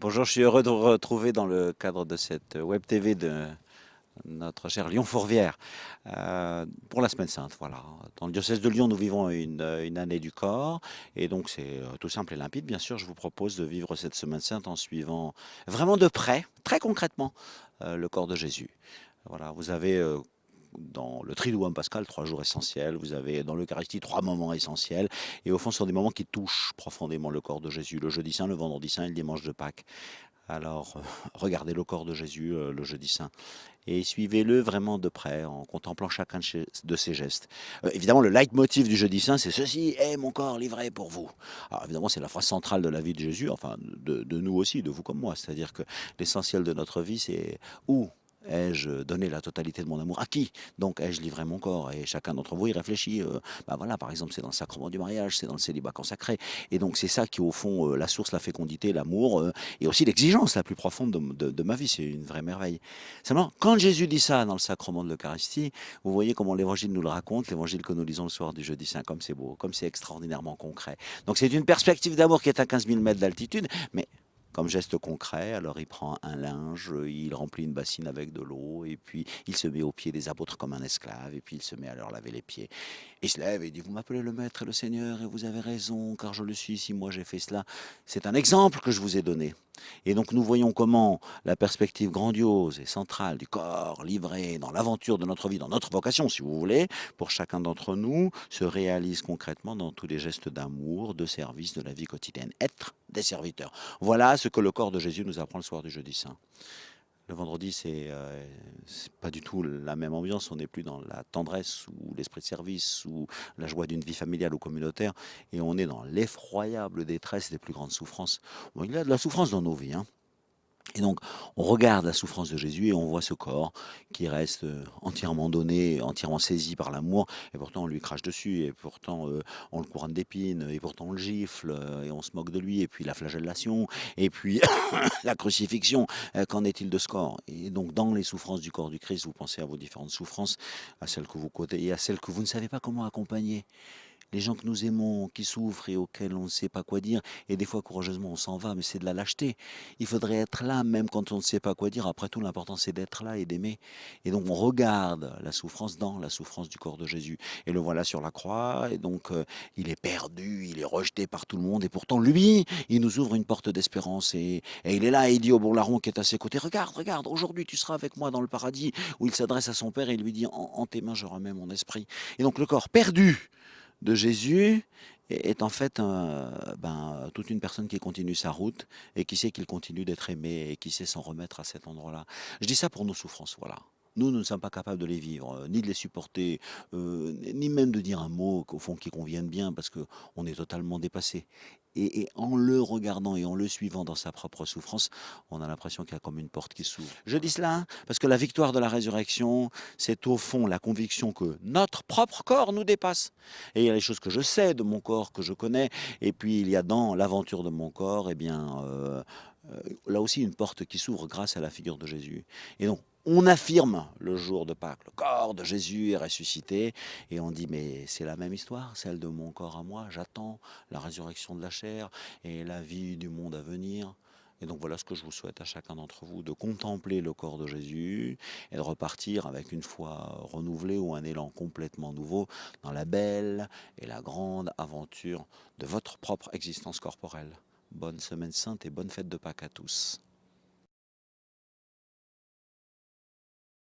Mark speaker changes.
Speaker 1: Bonjour, je suis heureux de vous retrouver dans le cadre de cette web TV de notre cher Lyon Fourvière pour la Semaine Sainte. Voilà. Dans le diocèse de Lyon, nous vivons une année du corps et donc c'est tout simple et limpide. Bien sûr, je vous propose de vivre cette Semaine Sainte en suivant vraiment de près, très concrètement, le corps de Jésus. Voilà, vous avez dans le Triduum Pascal, 3 jours essentiels. Vous avez dans l'Eucharistie 3 moments essentiels. Et au fond, ce sont des moments qui touchent profondément le corps de Jésus. Le jeudi saint, le vendredi saint et le dimanche de Pâques. Alors, regardez le corps de Jésus le jeudi saint et suivez-le vraiment de près en contemplant chacun de ses gestes. Évidemment, le leitmotiv du jeudi saint, c'est ceci est mon corps livré pour vous. Alors, évidemment, c'est la phrase centrale de la vie de Jésus, enfin de nous aussi, de vous comme moi. C'est-à-dire que l'essentiel de notre vie, c'est où ai-je donné la totalité de mon amour? À qui donc ai-je livré mon corps? Et chacun d'entre vous y réfléchit. Bah voilà, par exemple, c'est dans le sacrement du mariage, c'est dans le célibat consacré. Et donc, c'est ça qui, au fond, la source, la fécondité, l'amour, et aussi l'exigence la plus profonde de ma vie. C'est une vraie merveille. Seulement, quand Jésus dit ça dans le sacrement de l'Eucharistie, vous voyez comment l'évangile nous le raconte, l'évangile que nous lisons le soir du jeudi saint, comme c'est beau, comme c'est extraordinairement concret. Donc, c'est une perspective d'amour qui est à 15 000 mètres d'altitude, mais comme geste concret, alors il prend un linge, il remplit une bassine avec de l'eau, et puis il se met aux pieds des apôtres comme un esclave, et puis il se met à leur laver les pieds. Il se lève et il dit, vous m'appelez le Maître et le Seigneur, et vous avez raison, car je le suis, si moi j'ai fait cela. C'est un exemple que je vous ai donné. Et donc nous voyons comment la perspective grandiose et centrale du corps livré dans l'aventure de notre vie, dans notre vocation, si vous voulez, pour chacun d'entre nous, se réalise concrètement dans tous les gestes d'amour, de service de la vie quotidienne. Être des serviteurs. Voilà ce que le corps de Jésus nous apprend le soir du jeudi saint. Le vendredi, c'est pas du tout la même ambiance. On n'est plus dans la tendresse ou l'esprit de service ou la joie d'une vie familiale ou communautaire. Et on est dans l'effroyable détresse des plus grandes souffrances. Bon, il y a de la souffrance dans nos vies, hein. Et donc, on regarde la souffrance de Jésus et on voit ce corps qui reste entièrement donné, entièrement saisi par l'amour, et pourtant on lui crache dessus, et pourtant on le couronne d'épines, et pourtant on le gifle, et on se moque de lui, et puis la flagellation, et puis la crucifixion. Qu'en est-il de ce corps? Et donc, dans les souffrances du corps du Christ, vous pensez à vos différentes souffrances, à celles que vous côtoyez, et à celles que vous ne savez pas comment accompagner. Les gens que nous aimons, qui souffrent et auxquels on ne sait pas quoi dire, et des fois courageusement on s'en va, mais c'est de la lâcheté. Il faudrait être là même quand on ne sait pas quoi dire. Après tout, l'important c'est d'être là et d'aimer. Et donc on regarde la souffrance dans la souffrance du corps de Jésus. Et le voilà sur la croix, et donc il est perdu, il est rejeté par tout le monde, et pourtant lui, il nous ouvre une porte d'espérance, et il est là, et il dit au bon larron qui est à ses côtés, regarde, regarde, aujourd'hui tu seras avec moi dans le paradis, où il s'adresse à son Père et il lui dit, en tes mains je remets mon esprit. Et donc le corps perdu de Jésus est en fait toute une personne qui continue sa route et qui sait qu'il continue d'être aimé et qui sait s'en remettre à cet endroit-là. Je dis ça pour nos souffrances, voilà. Nous ne sommes pas capables de les vivre, ni de les supporter, ni même de dire un mot au fond qui convienne bien, parce qu'on est totalement dépassé. Et en le regardant et en le suivant dans sa propre souffrance, on a l'impression qu'il y a comme une porte qui s'ouvre. Je dis cela parce que la victoire de la résurrection, c'est au fond la conviction que notre propre corps nous dépasse. Et il y a les choses que je sais de mon corps, que je connais, et puis il y a dans l'aventure de mon corps, là aussi une porte qui s'ouvre grâce à la figure de Jésus. Et donc, on affirme le jour de Pâques, le corps de Jésus est ressuscité, et on dit, mais c'est la même histoire, celle de mon corps à moi, j'attends la résurrection de la chair et la vie du monde à venir. Et donc voilà ce que je vous souhaite à chacun d'entre vous, de contempler le corps de Jésus et de repartir avec une foi renouvelée ou un élan complètement nouveau dans la belle et la grande aventure de votre propre existence corporelle. Bonne semaine sainte et bonne fête de Pâques à tous.